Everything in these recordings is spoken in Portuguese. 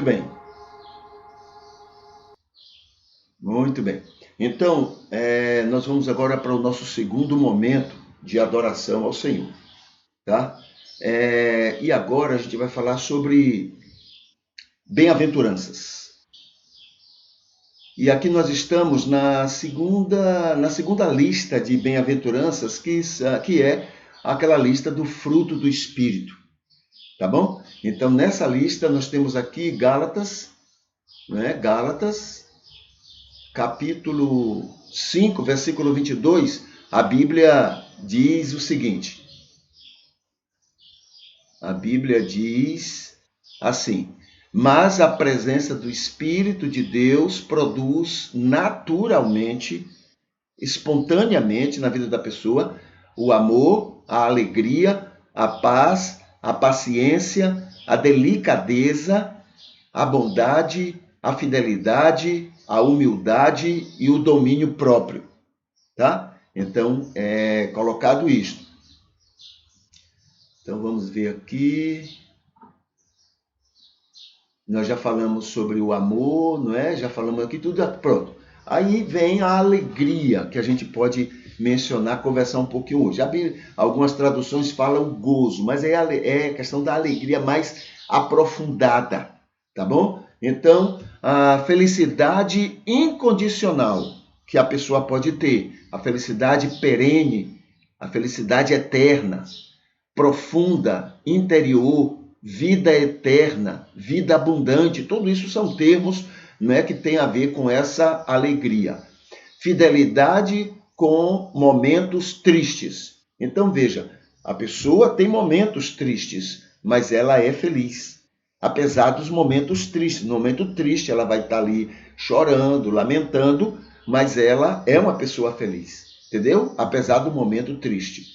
bem. Muito bem. Então, nós vamos agora para o nosso segundo momento de adoração ao Senhor, tá? E agora a gente vai falar sobre bem-aventuranças. E aqui nós estamos na segunda lista de bem-aventuranças, que é aquela lista do fruto do Espírito, tá bom? Então, nessa lista nós temos aqui Gálatas, né? Gálatas, capítulo 5, versículo 22, a Bíblia diz o seguinte. A Bíblia diz assim: mas a presença do Espírito de Deus produz naturalmente, espontaneamente na vida da pessoa, o amor, a alegria, a paz, a paciência, a delicadeza, a bondade, a fidelidade, a humildade e o domínio próprio, tá? Então, é colocado isto. Então, vamos ver aqui. Nós já falamos sobre o amor, não é? Já falamos aqui tudo, pronto. Aí vem a alegria, que a gente pode mencionar, conversar um pouquinho hoje. Algumas traduções falam gozo, mas é questão da alegria mais aprofundada, tá bom? Então, a felicidade incondicional que a pessoa pode ter, a felicidade perene, a felicidade eterna, profunda, interior, vida eterna, vida abundante, tudo isso são termos, né, que tem a ver com essa alegria. Fidelidade com momentos tristes. Então veja, a pessoa tem momentos tristes, mas ela é feliz. Apesar dos momentos tristes. No momento triste ela vai estar ali chorando, lamentando, mas ela é uma pessoa feliz. Entendeu? Apesar do momento triste.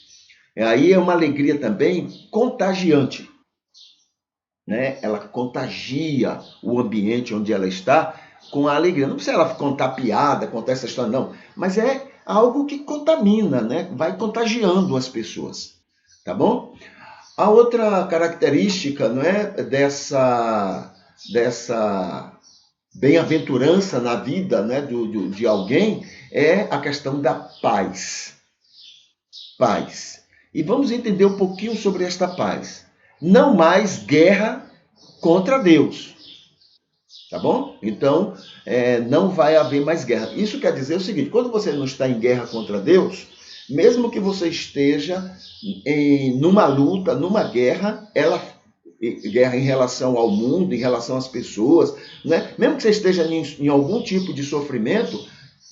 Aí é uma alegria também contagiante, né? Ela contagia o ambiente onde ela está com a alegria. Não precisa ela contar piada, contar essa história, não. Mas é algo que contamina, né? Vai contagiando as pessoas, tá bom? A outra característica, não é, dessa bem-aventurança na vida, né, de alguém é a questão da paz. Paz. E vamos entender um pouquinho sobre esta paz. Não mais guerra contra Deus. Tá bom? Então, não vai haver mais guerra. Isso quer dizer o seguinte: quando você não está em guerra contra Deus, mesmo que você esteja numa luta, numa guerra, guerra em relação ao mundo, em relação às pessoas, né? Mesmo que você esteja em algum tipo de sofrimento,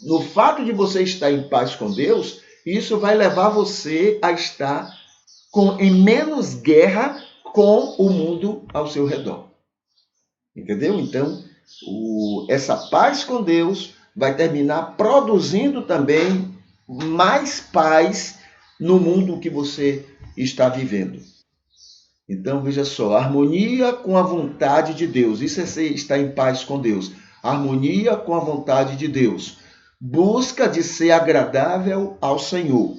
no fato de você estar em paz com Deus, isso vai levar você a estar em menos guerra com o mundo ao seu redor. Entendeu? Então, essa paz com Deus vai terminar produzindo também mais paz no mundo que você está vivendo. Então, veja só, harmonia com a vontade de Deus. Isso é estar em paz com Deus. Harmonia com a vontade de Deus. Busca de ser agradável ao Senhor.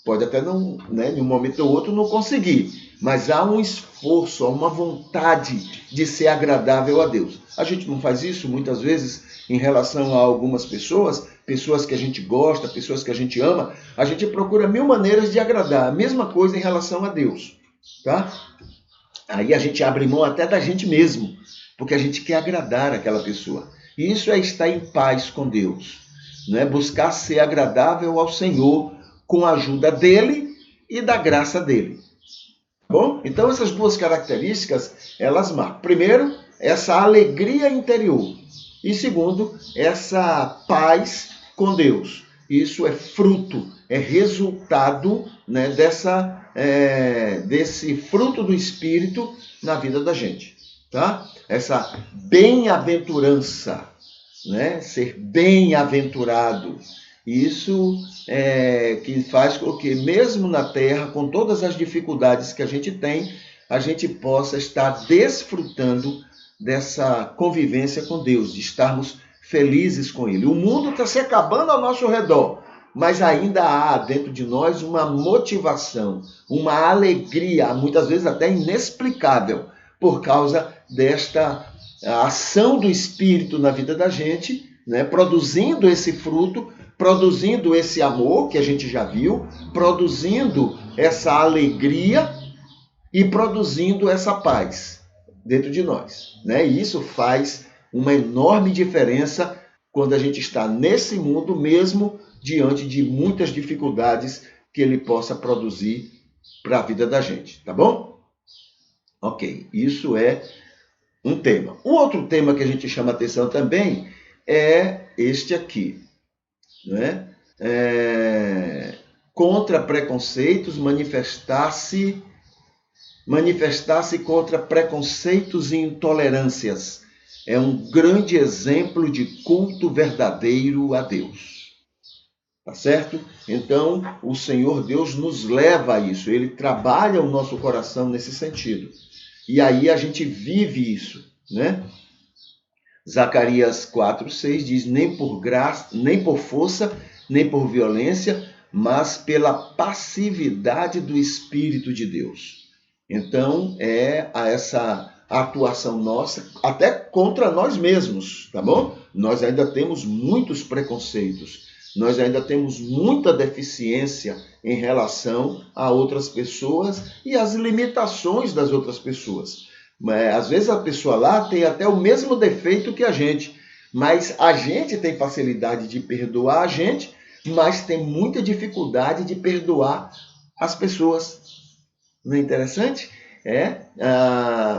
Pode até não, né, em um momento ou outro não conseguir, mas há um esforço, há uma vontade de ser agradável a Deus. A gente não faz isso muitas vezes em relação a algumas pessoas que a gente gosta, pessoas que a gente ama, a gente procura mil maneiras de agradar. A mesma coisa em relação a Deus, tá? Aí a gente abre mão até da gente mesmo, porque a gente quer agradar aquela pessoa. E isso é estar em paz com Deus, não é? Buscar ser agradável ao Senhor com a ajuda dele e da graça dele. Bom, então essas duas características, elas marcam. Primeiro, essa alegria interior. E segundo, essa paz com Deus. Isso é fruto, é resultado, né, desse fruto do Espírito na vida da gente. Tá? Essa bem-aventurança, né? Ser bem-aventurado. Isso que faz com que, mesmo na terra, com todas as dificuldades que a gente tem, a gente possa estar desfrutando dessa convivência com Deus, de estarmos felizes com Ele. O mundo está se acabando ao nosso redor, mas ainda há dentro de nós uma motivação, uma alegria, muitas vezes até inexplicável, por causa desta a ação do Espírito na vida da gente, né? Produzindo esse fruto, produzindo esse amor que a gente já viu, produzindo essa alegria e produzindo essa paz dentro de nós, né? E isso faz uma enorme diferença quando a gente está nesse mundo, mesmo diante de muitas dificuldades que ele possa produzir para a vida da gente, tá bom? Ok, isso é um tema. O outro tema que a gente chama atenção também é este aqui, né? Contra preconceitos, manifestar-se contra preconceitos e intolerâncias. É um grande exemplo de culto verdadeiro a Deus. Tá certo? Então, o Senhor Deus nos leva a isso. Ele trabalha o nosso coração nesse sentido. E aí a gente vive isso, né? Zacarias 4:6 diz: nem por graça, nem por força, nem por violência, mas pela passividade do Espírito de Deus. Então, é essa atuação nossa, até contra nós mesmos, tá bom? Nós ainda temos muitos preconceitos, nós ainda temos muita deficiência em relação a outras pessoas e as limitações das outras pessoas. Às vezes a pessoa lá tem até o mesmo defeito que a gente, mas a gente tem facilidade de perdoar a gente, mas tem muita dificuldade de perdoar as pessoas. Não é interessante?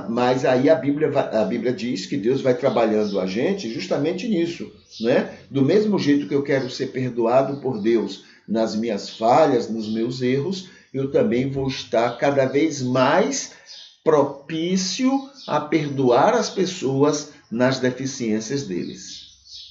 Mas aí a Bíblia diz que Deus vai trabalhando a gente justamente nisso, né? Do mesmo jeito que eu quero ser perdoado por Deus nas minhas falhas, nos meus erros, eu também vou estar cada vez mais propício a perdoar as pessoas nas deficiências deles.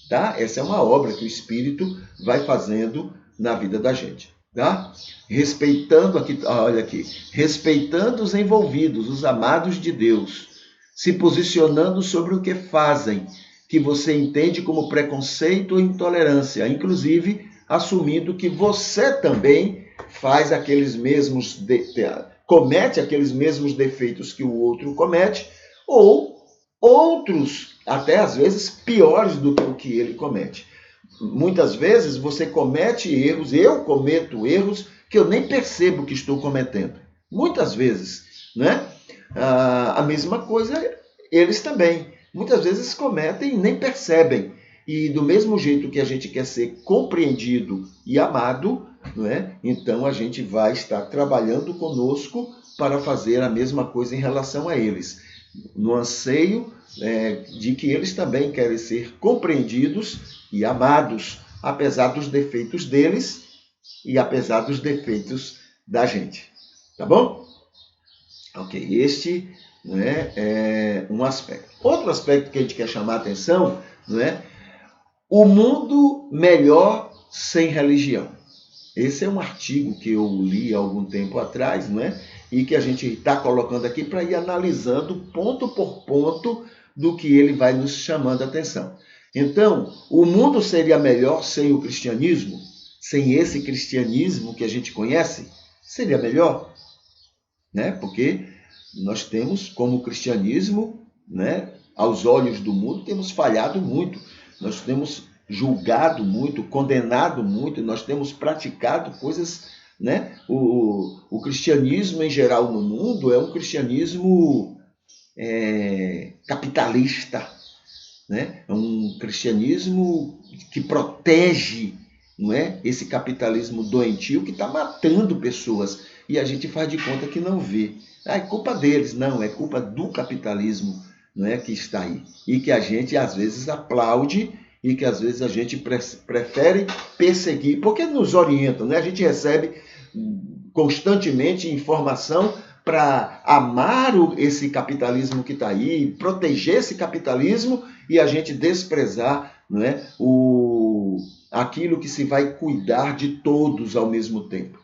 Tá? Essa é uma obra que o Espírito vai fazendo na vida da gente. Tá? Respeitando aqui, olha aqui, respeitando os envolvidos, os amados de Deus, se posicionando sobre o que fazem, que você entende como preconceito ou intolerância, inclusive assumindo que você também faz aqueles mesmos comete aqueles mesmos defeitos que o outro comete, ou outros, até às vezes, piores do que o que ele comete. Muitas vezes você comete erros, eu cometo erros que eu nem percebo que estou cometendo. Muitas vezes, né? A mesma coisa eles também. Muitas vezes cometem e nem percebem. E do mesmo jeito que a gente quer ser compreendido e amado, não é? Então a gente vai estar trabalhando conosco para fazer a mesma coisa em relação a eles, no anseio de que eles também querem ser compreendidos e amados, apesar dos defeitos deles e apesar dos defeitos da gente. Tá bom? Ok, este, né, é um aspecto. Outro aspecto que a gente quer chamar a atenção, né, o mundo melhor sem religião. Esse é um artigo que eu li há algum tempo atrás, não é? E que a gente está colocando aqui para ir analisando ponto por ponto do que ele vai nos chamando a atenção. Então, o mundo seria melhor sem o cristianismo? Sem esse cristianismo que a gente conhece? Seria melhor? Né? Porque nós temos, como cristianismo, né, aos olhos do mundo, temos falhado muito. Nós temos julgado muito, condenado muito, nós temos praticado coisas, né? O cristianismo em geral no mundo é um cristianismo capitalista, né? É um cristianismo que protege, não é? Esse capitalismo doentio que está matando pessoas e a gente faz de conta que não vê. É culpa deles, não, é culpa do capitalismo, não é, que está aí e que a gente às vezes aplaude e que às vezes a gente prefere perseguir, porque nos orientam, né? A gente recebe constantemente informação para amar esse capitalismo que está aí, proteger esse capitalismo e a gente desprezar, não é, aquilo que se vai cuidar de todos ao mesmo tempo.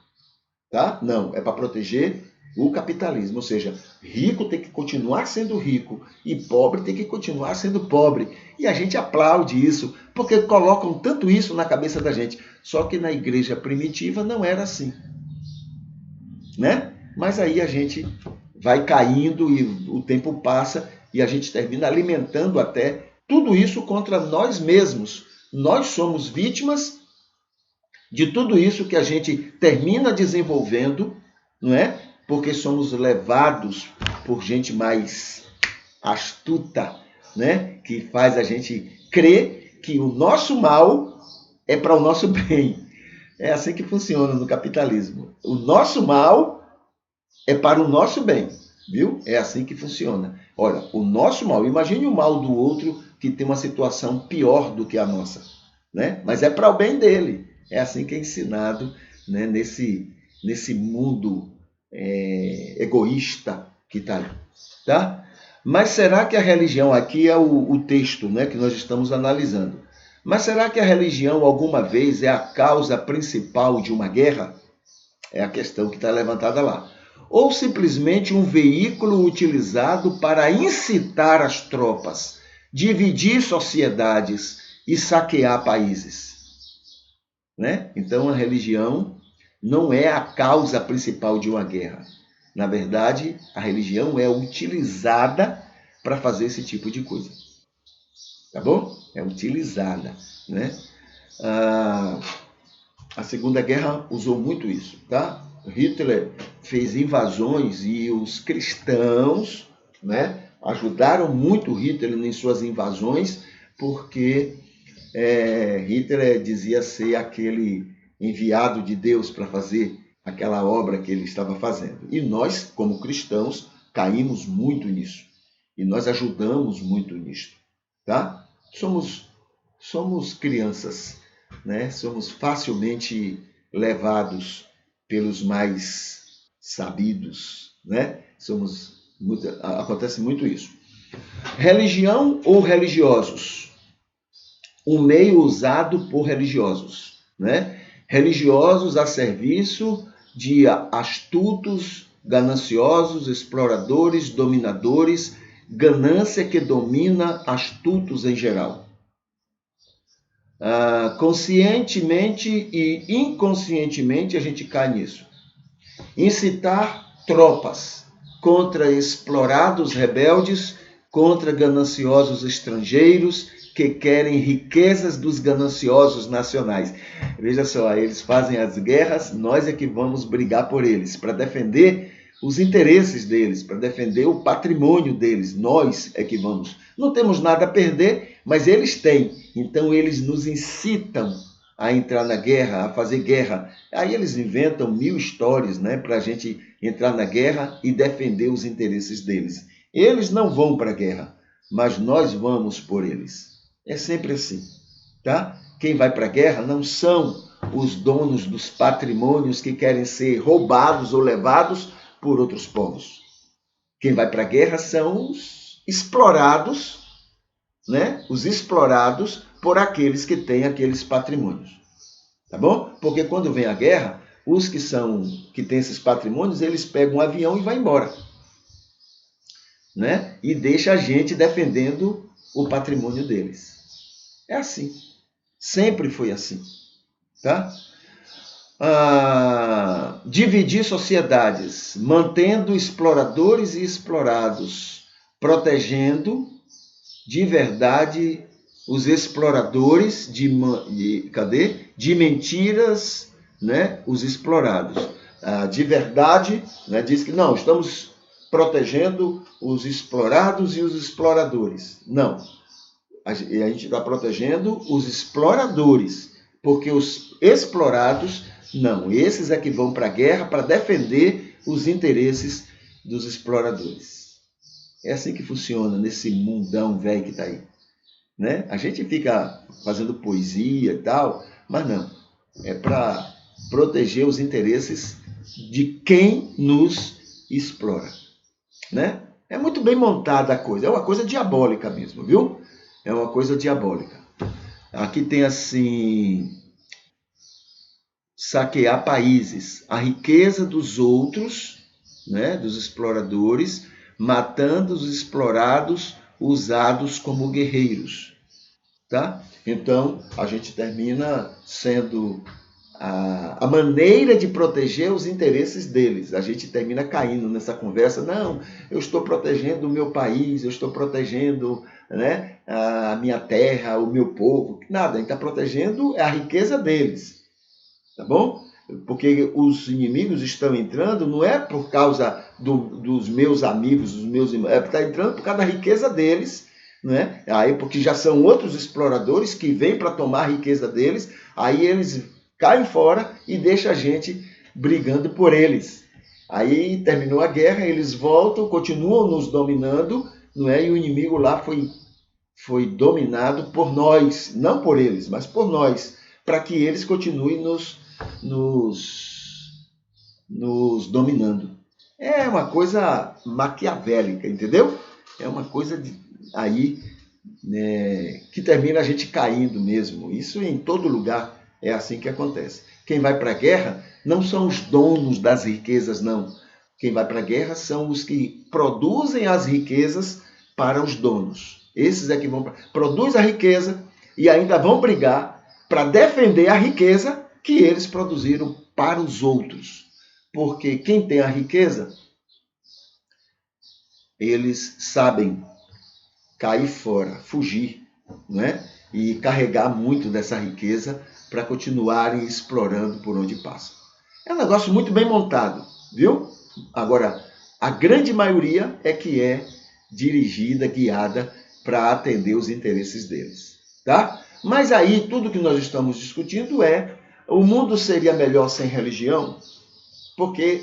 Tá? Não, é para proteger o capitalismo, ou seja, rico tem que continuar sendo rico e pobre tem que continuar sendo pobre. E a gente aplaude isso, porque colocam tanto isso na cabeça da gente. Só que na igreja primitiva não era assim, né? Mas aí a gente vai caindo e o tempo passa E a gente termina alimentando até tudo isso contra nós mesmos. Nós somos vítimas de tudo isso que a gente termina desenvolvendo, não é? Porque somos levados por gente mais astuta, né? Que faz a gente crer que o nosso mal é para o nosso bem. É assim que funciona no capitalismo. O nosso mal é para o nosso bem, viu? É assim que funciona. Olha, o nosso mal, imagine o mal do outro que tem uma situação pior do que a nossa, né? Mas é para o bem dele. É assim que é ensinado, né? Nesse mundo egoísta que está aí, tá? Mas será que a religião, aqui é o texto, né, que nós estamos analisando, mas será que a religião alguma vez é a causa principal de uma guerra? É a questão que está levantada lá. Ou simplesmente um veículo utilizado para incitar as tropas, dividir sociedades e saquear países, né? Então a religião não é a causa principal de uma guerra. Na verdade, a religião é utilizada para fazer esse tipo de coisa. Tá bom? É utilizada, né? A Segunda Guerra usou muito isso, tá? Hitler fez invasões e os cristãos, né, ajudaram muito Hitler em suas invasões, porque Hitler dizia ser aquele enviado de Deus para fazer aquela obra que ele estava fazendo. E nós, como cristãos, caímos muito nisso. E nós ajudamos muito nisso, tá? Somos crianças, né? Somos facilmente levados pelos mais sabidos, né? Acontece muito isso. Religião ou religiosos? Um meio usado por religiosos, né? Religiosos a serviço de astutos, gananciosos, exploradores, dominadores, ganância que domina astutos em geral. Conscientemente e inconscientemente a gente cai nisso. Incitar tropas contra explorados rebeldes, contra gananciosos estrangeiros que querem riquezas dos gananciosos nacionais. Veja só, eles fazem as guerras, nós é que vamos brigar por eles, para defender os interesses deles, para defender o patrimônio deles. Nós é que vamos. Não temos nada a perder, mas eles têm. Então eles nos incitam a entrar na guerra, a fazer guerra. Aí eles inventam 1000 histórias, né, para a gente entrar na guerra e defender os interesses deles. Eles não vão para a guerra, mas nós vamos por eles. É sempre assim, tá? Quem vai para a guerra não são os donos dos patrimônios que querem ser roubados ou levados por outros povos. Quem vai para a guerra são os explorados, né? Os explorados por aqueles que têm aqueles patrimônios. Tá bom? Porque quando vem a guerra, os que têm esses patrimônios, eles pegam um avião e vão embora, né? E deixa a gente defendendo o patrimônio deles. É assim. Sempre foi assim, tá? Dividir sociedades, mantendo exploradores e explorados, protegendo de verdade os exploradores de mentiras, né, os explorados. De verdade, né, diz que não, estamos protegendo os explorados e os exploradores. Não, a gente está protegendo os exploradores, porque os explorados, não, esses é que vão para a guerra para defender os interesses dos exploradores. É assim que funciona nesse mundão velho que está aí, né? A gente fica fazendo poesia e tal, mas não, é para proteger os interesses de quem nos explora, né? É muito bem montada a coisa, é uma coisa diabólica mesmo, viu? É uma coisa diabólica. Aqui tem assim, saquear países, a riqueza dos outros, né, dos exploradores, matando os explorados, usados como guerreiros, tá? Então, a gente termina sendo a maneira de proteger os interesses deles. A gente termina caindo nessa conversa. Não, eu estou protegendo o meu país, eu estou protegendo, né, a minha terra, o meu povo. Nada, a gente está protegendo a riqueza deles. Tá bom? Porque os inimigos estão entrando, não é por causa dos meus amigos, dos meus irmãos, está entrando por causa da riqueza deles, né? Aí, porque já são outros exploradores que vêm para tomar a riqueza deles, aí eles caem fora e deixam a gente brigando por eles. Aí terminou a guerra, eles voltam, continuam nos dominando, não é? E o inimigo lá foi dominado por nós, não por eles, mas por nós, para que eles continuem nos dominando. É uma coisa maquiavélica, entendeu? É uma coisa aí, né, que termina a gente caindo mesmo. Isso em todo lugar é assim que acontece. Quem vai para a guerra não são os donos das riquezas, não. Quem vai para a guerra são os que produzem as riquezas para os donos. Esses é que produzem a riqueza e ainda vão brigar para defender a riqueza que eles produziram para os outros. Porque quem tem a riqueza, eles sabem cair fora, fugir, né? E carregar muito dessa riqueza para continuarem explorando por onde passam. É um negócio muito bem montado, viu? Agora, a grande maioria é que é dirigida, guiada para atender os interesses deles, tá? Mas aí, tudo que nós estamos discutindo é: o mundo seria melhor sem religião? Porque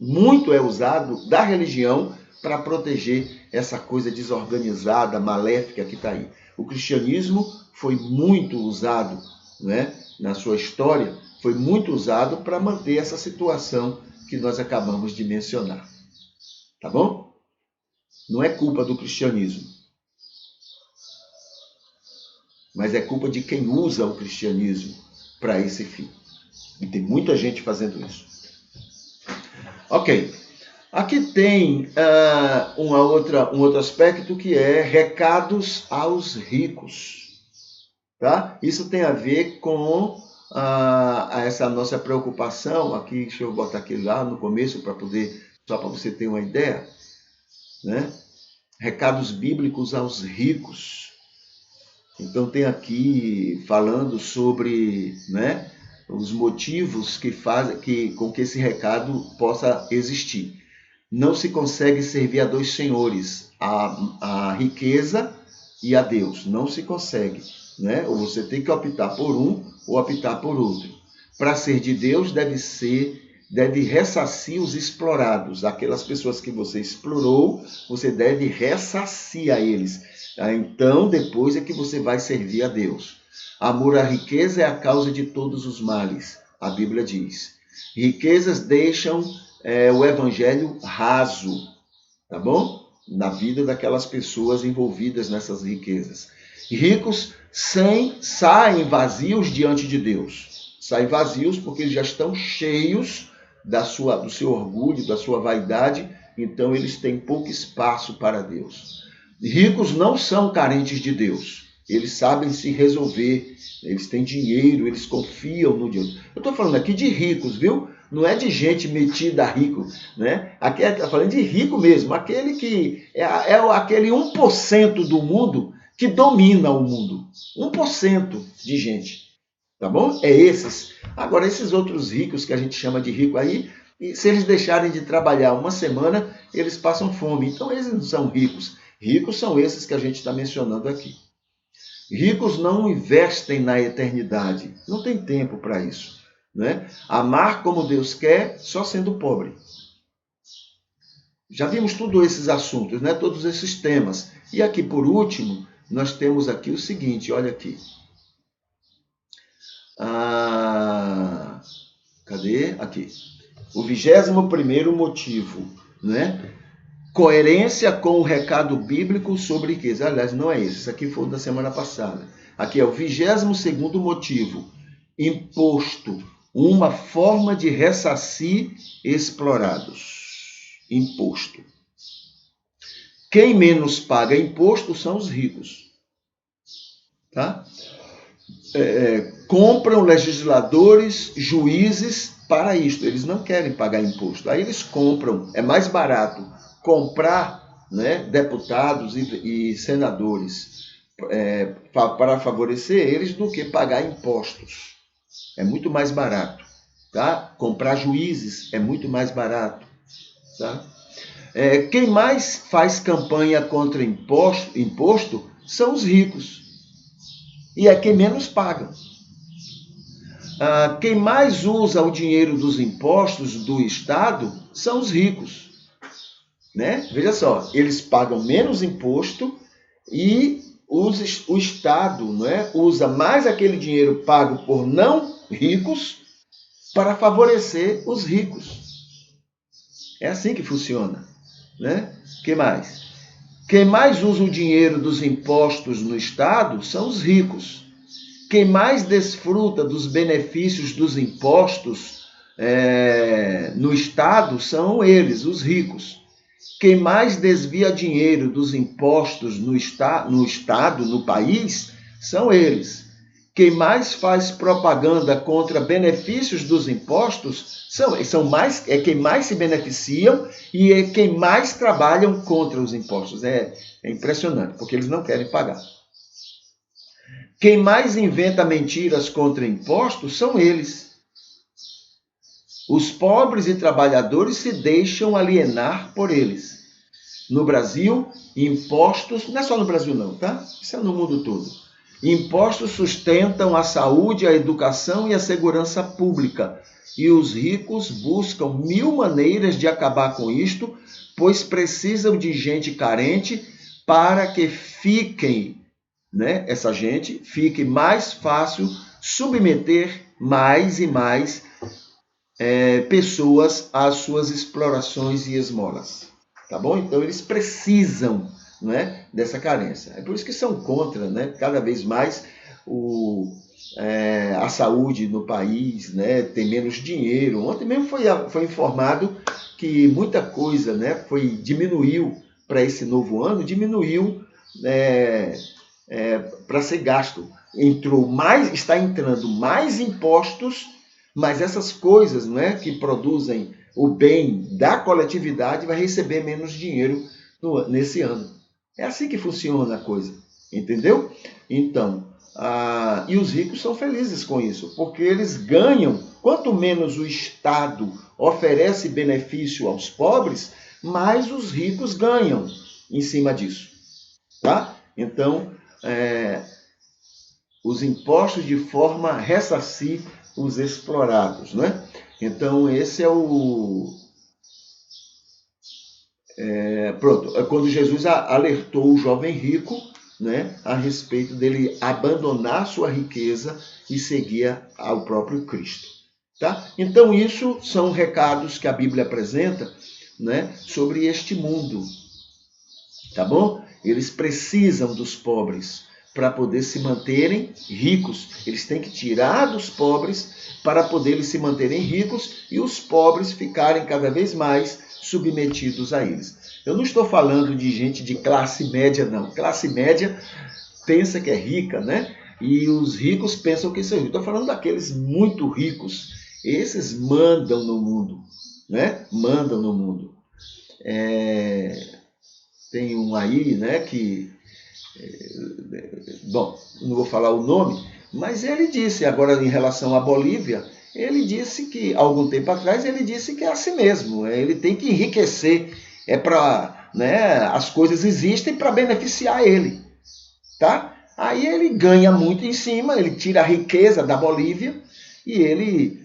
muito é usado da religião para proteger essa coisa desorganizada, maléfica que está aí. O cristianismo foi muito usado, né, na sua história, foi muito usado para manter essa situação que nós acabamos de mencionar. Tá bom? Não é culpa do cristianismo, mas é culpa de quem usa o cristianismo para esse fim. E tem muita gente fazendo isso. Ok. Aqui tem um outro aspecto que é recados aos ricos. Tá? Isso tem a ver com essa nossa preocupação. Aqui, deixa eu botar aqui lá no começo só para você ter uma ideia, né? Recados bíblicos aos ricos. Então tem aqui falando sobre, né, os motivos que fazem com que esse recado possa existir. Não se consegue servir a dois senhores, a riqueza e a Deus. Não se consegue, né? Ou você tem que optar por um ou optar por outro. Para ser de Deus deve ressarcir os explorados. Aquelas pessoas que você explorou, você deve ressarcir a eles. Então, depois é que você vai servir a Deus. Amor à riqueza é a causa de todos os males, a Bíblia diz. Riquezas deixam o evangelho raso, tá bom? Na vida daquelas pessoas envolvidas nessas riquezas. Ricos saem vazios diante de Deus. Saem vazios porque eles já estão cheios do seu orgulho, da sua vaidade, então eles têm pouco espaço para Deus. Ricos não são carentes de Deus. Eles sabem se resolver, eles têm dinheiro, eles confiam no Deus. Eu estou falando aqui de ricos, viu? Não é de gente metida a rico, né? Aqui está falando de rico mesmo, aquele que é aquele 1% do mundo que domina o mundo. 1% de gente, tá bom? É esses. Agora, esses outros ricos que a gente chama de rico aí, se eles deixarem de trabalhar uma semana, eles passam fome. Então, eles não são ricos. Ricos são esses que a gente está mencionando aqui. Ricos não investem na eternidade. Não tem tempo para isso. Né? Amar como Deus quer, só sendo pobre. Já vimos todos esses assuntos, né? Todos esses temas. E aqui, por último, nós temos aqui o seguinte, olha aqui. Cadê? Aqui. O 21º motivo, né? Coerência com o recado bíblico sobre riqueza. Aliás, não é esse. Isso aqui foi da semana passada. Aqui é o 22º motivo. Imposto. Uma forma de ressarcir explorados. Imposto. Quem menos paga imposto são os ricos. Tá? compram legisladores, juízes para isto. Eles não querem pagar imposto. Aí eles compram. É mais barato comprar, né, deputados e senadores para favorecer eles do que pagar impostos. É muito mais barato. Tá? Comprar juízes é muito mais barato. Tá? Quem mais faz campanha contra imposto são os ricos. E é quem menos paga. Quem mais usa o dinheiro dos impostos do Estado são os ricos. Né? Veja só, eles pagam menos imposto e o Estado, né, usa mais aquele dinheiro pago por não ricos para favorecer os ricos. É assim que funciona. Né? Que mais? Quem mais usa o dinheiro dos impostos no Estado são os ricos. Quem mais desfruta dos benefícios dos impostos no Estado são eles, os ricos. Quem mais desvia dinheiro dos impostos no Estado, no país, são eles. Quem mais faz propaganda contra benefícios dos impostos é quem mais se beneficiam e é quem mais trabalham contra os impostos. É impressionante, porque eles não querem pagar. Quem mais inventa mentiras contra impostos são eles. Os pobres e trabalhadores se deixam alienar por eles. No Brasil, impostos, não é só no Brasil não, tá? Isso é no mundo todo. Impostos sustentam a saúde, a educação e a segurança pública. E os ricos buscam 1000 maneiras de acabar com isto, pois precisam de gente carente para que essa gente fique mais fácil submeter mais e mais pessoas às suas explorações e esmolas. Tá bom? Então, eles precisam, dessa carência. É por isso que são contra, cada vez mais a saúde no país, tem menos dinheiro. Ontem mesmo foi informado que muita coisa diminuiu para esse novo ano, para ser gasto. Está entrando mais impostos, mas essas coisas que produzem o bem da coletividade vai receber menos dinheiro nesse ano. É assim que funciona a coisa, entendeu? Então, e os ricos são felizes com isso, porque eles ganham. Quanto menos o Estado oferece benefício aos pobres, mais os ricos ganham em cima disso. Tá? Então, os impostos de forma a ressarcir os explorados, né? Então, esse é o... Pronto, é quando Jesus alertou o jovem rico, a respeito dele abandonar sua riqueza e seguir ao próprio Cristo. Tá? Então, isso são recados que a Bíblia apresenta, sobre este mundo. Tá bom? Eles precisam dos pobres para poder se manterem ricos. Eles têm que tirar dos pobres para poder se manterem ricos e os pobres ficarem cada vez mais submetidos a eles. Eu não estou falando de gente de classe média, não. Classe média pensa que é rica, E os ricos pensam que são ricos. Estou falando daqueles muito ricos. Esses mandam no mundo, Mandam no mundo. Tem um aí, que... Bom, não vou falar o nome, mas ele disse, agora em relação à Bolívia, ele disse que, algum tempo atrás, ele disse que é assim mesmo, ele tem que enriquecer, as coisas existem para beneficiar ele, tá? Aí ele ganha muito em cima, ele tira a riqueza da Bolívia e ele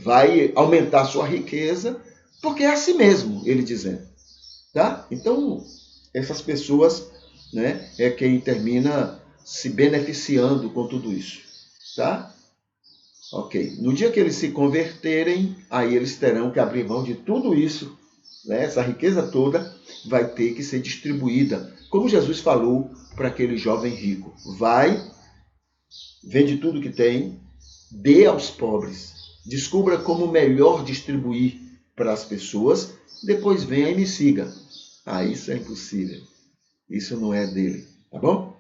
vai aumentar a sua riqueza, porque é assim mesmo, ele dizendo. Tá? Então, essas pessoas é quem termina se beneficiando com tudo isso. Tá? Ok. No dia que eles se converterem, aí eles terão que abrir mão de tudo isso. Essa riqueza toda vai ter que ser distribuída. Como Jesus falou para aquele jovem rico. Vai, vende tudo que tem, dê aos pobres. Descubra como melhor distribuir para as pessoas. Depois venha e me siga. Isso é impossível. Isso não é dele, tá bom?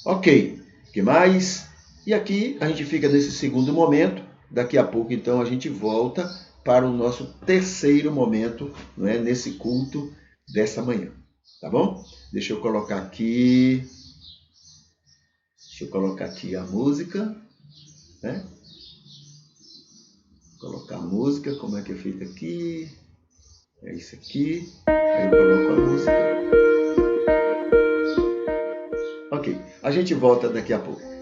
Ok. que mais? E aqui a gente fica nesse segundo momento. Daqui a pouco, então, a gente volta para o nosso terceiro momento, não é? Nesse culto dessa manhã. Tá bom? Deixa eu colocar aqui a música, né? Colocar a música, como é que é feito aqui? É isso aqui. Aí eu coloco a música. Ok, a gente volta daqui a pouco.